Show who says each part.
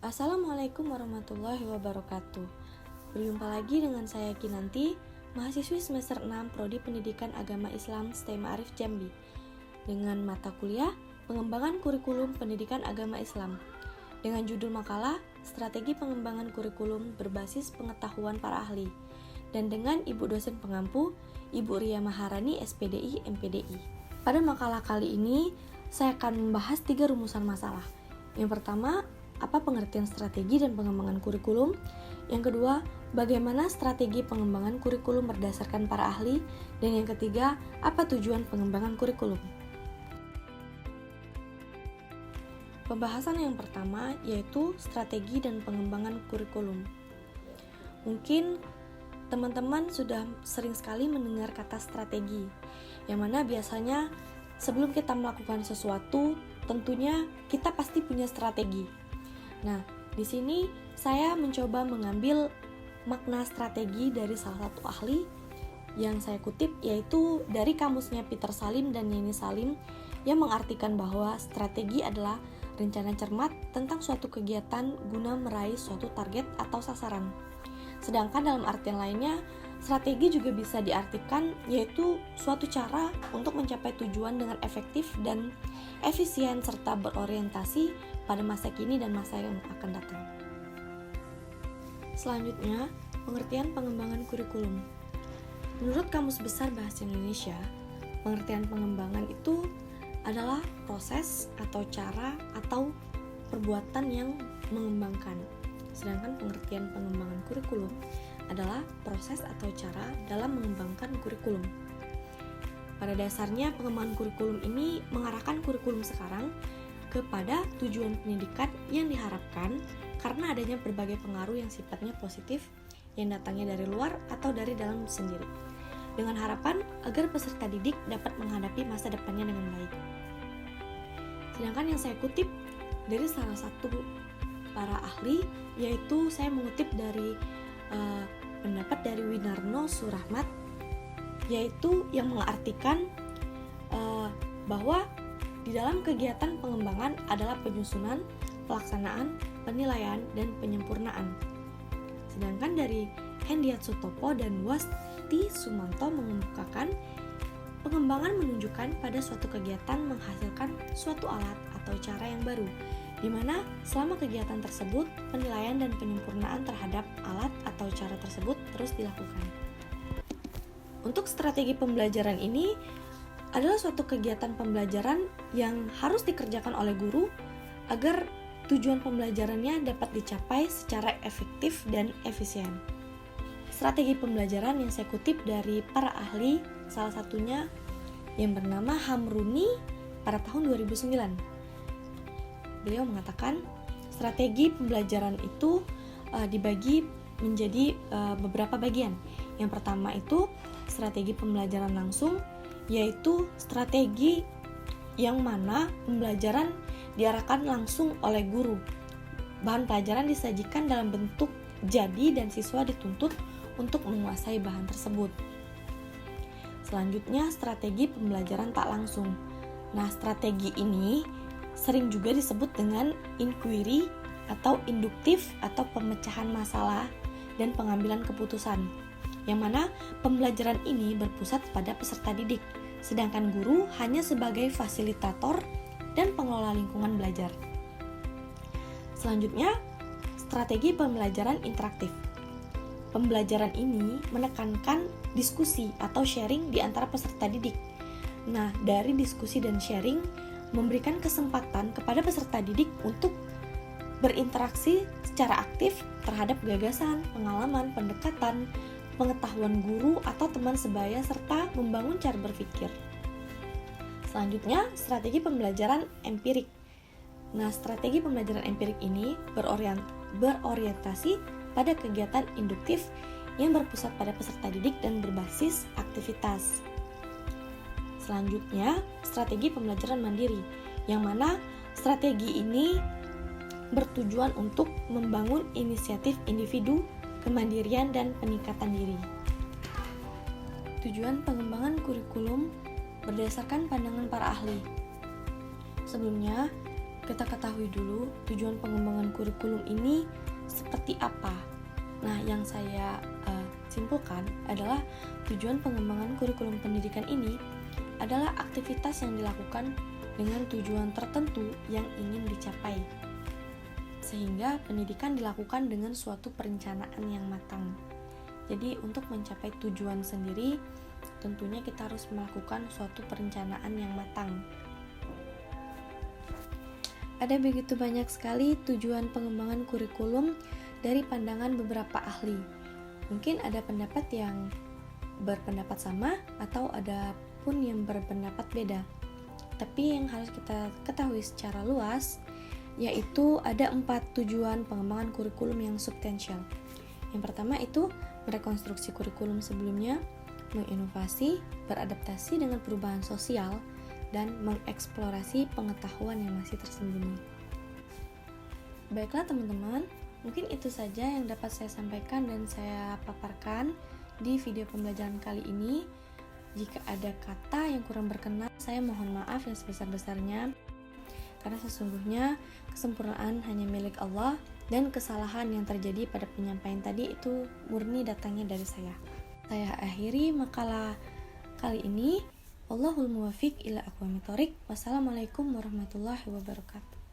Speaker 1: Assalamualaikum warahmatullahi wabarakatuh. Berjumpa lagi dengan saya Kinanti, mahasiswi semester 6 Prodi Pendidikan Agama Islam STEM Arif Jambi, dengan mata kuliah Pengembangan Kurikulum Pendidikan Agama Islam, dengan judul makalah Strategi Pengembangan Kurikulum Berbasis Pengetahuan Para Ahli, dan dengan Ibu dosen pengampu, Ibu Ria Maharani, SPDI, MPDI. Pada makalah kali ini, saya akan membahas 3 rumusan masalah. Yang pertama, apa pengertian strategi dan pengembangan kurikulum? Yang kedua, bagaimana strategi pengembangan kurikulum berdasarkan para ahli? Dan yang ketiga, apa tujuan pengembangan kurikulum? Pembahasan yang pertama yaitu strategi dan pengembangan kurikulum. Mungkin teman-teman sudah sering sekali mendengar kata strategi, yang mana biasanya sebelum kita melakukan sesuatu, tentunya kita pasti punya strategi. Nah, di sini saya mencoba mengambil makna strategi dari salah satu ahli yang saya kutip, yaitu dari kamusnya Peter Salim dan Yeni Salim, yang mengartikan bahwa strategi adalah rencana cermat tentang suatu kegiatan guna meraih suatu target atau sasaran. Sedangkan dalam artian lainnya, strategi juga bisa diartikan yaitu suatu cara untuk mencapai tujuan dengan efektif dan efisien serta berorientasi pada masa kini dan masa yang akan datang. Selanjutnya, pengertian pengembangan kurikulum. Menurut Kamus Besar Bahasa Indonesia, pengertian pengembangan itu adalah proses atau cara atau perbuatan yang mengembangkan. Sedangkan pengertian pengembangan kurikulum adalah proses atau cara dalam mengembangkan kurikulum. Pada dasarnya, pengembangan kurikulum ini mengarahkan kurikulum sekarang kepada tujuan pendidikan yang diharapkan karena adanya berbagai pengaruh yang sifatnya positif yang datangnya dari luar atau dari dalam sendiri, dengan harapan agar peserta didik dapat menghadapi masa depannya dengan baik. Sedangkan yang saya kutip dari salah satu para ahli, yaitu saya mengutip dari pendapat dari Winarno Surahmat, yaitu yang mengartikan bahwa di dalam kegiatan pengembangan adalah penyusunan, pelaksanaan, penilaian, dan penyempurnaan. Sedangkan dari Hendiat Sutopo dan Wasti Sumanto mengemukakan pengembangan menunjukkan pada suatu kegiatan menghasilkan suatu alat atau cara yang baru, di mana selama kegiatan tersebut, penilaian dan penyempurnaan terhadap alat atau cara tersebut terus dilakukan. Untuk strategi pembelajaran ini adalah suatu kegiatan pembelajaran yang harus dikerjakan oleh guru agar tujuan pembelajarannya dapat dicapai secara efektif dan efisien. Strategi pembelajaran yang saya kutip dari para ahli, salah satunya yang bernama Hamruni pada tahun 2009. Beliau mengatakan strategi pembelajaran itu dibagi menjadi beberapa bagian. Yang pertama itu strategi pembelajaran langsung, yaitu strategi yang mana pembelajaran diarahkan langsung oleh guru. Bahan pelajaran disajikan dalam bentuk jadi dan siswa dituntut untuk menguasai bahan tersebut. Selanjutnya, strategi pembelajaran tak langsung. Nah, strategi ini sering juga disebut dengan inquiry atau induktif atau pemecahan masalah dan pengambilan keputusan, yang mana pembelajaran ini berpusat pada peserta didik, sedangkan guru hanya sebagai fasilitator dan pengelola lingkungan belajar. Selanjutnya, strategi pembelajaran interaktif. Pembelajaran ini menekankan diskusi atau sharing di antara peserta didik. Nah, dari diskusi dan sharing memberikan kesempatan kepada peserta didik untuk berinteraksi secara aktif terhadap gagasan, pengalaman, pendekatan, pengetahuan guru atau teman sebaya, serta membangun cara berpikir. Selanjutnya, strategi pembelajaran empirik. Nah, strategi pembelajaran empirik ini berorientasi pada kegiatan induktif yang berpusat pada peserta didik dan berbasis aktivitas. Selanjutnya, strategi pembelajaran mandiri, yang mana strategi ini bertujuan untuk membangun inisiatif individu, kemandirian, dan peningkatan diri. Tujuan pengembangan kurikulum berdasarkan pandangan para ahli. Sebelumnya, kita ketahui dulu tujuan pengembangan kurikulum ini seperti apa. Nah, yang saya simpulkan adalah tujuan pengembangan kurikulum pendidikan ini adalah aktivitas yang dilakukan dengan tujuan tertentu yang ingin dicapai, sehingga pendidikan dilakukan dengan suatu perencanaan yang matang. Jadi untuk mencapai tujuan sendiri, tentunya kita harus melakukan suatu perencanaan yang matang. Ada begitu banyak sekali tujuan pengembangan kurikulum dari pandangan beberapa ahli. Mungkin ada pendapat yang berpendapat sama atau ada pun yang berpendapat beda. Tapi yang harus kita ketahui secara luas yaitu ada 4 tujuan pengembangan kurikulum yang substansial. Yang pertama itu merekonstruksi kurikulum sebelumnya, menginovasi, beradaptasi dengan perubahan sosial, dan mengeksplorasi pengetahuan yang masih tersembunyi. Baiklah teman-teman, mungkin itu saja yang dapat saya sampaikan dan saya paparkan di video pembelajaran kali ini. Jika ada kata yang kurang berkenan, saya mohon maaf yang sebesar-besarnya, karena sesungguhnya kesempurnaan hanya milik Allah dan kesalahan yang terjadi pada penyampaian tadi itu murni datangnya dari saya. Saya akhiri makalah kali ini. Wallahul muwaffiq ila aqwamit thoriq. Wassalamualaikum warahmatullahi wabarakatuh.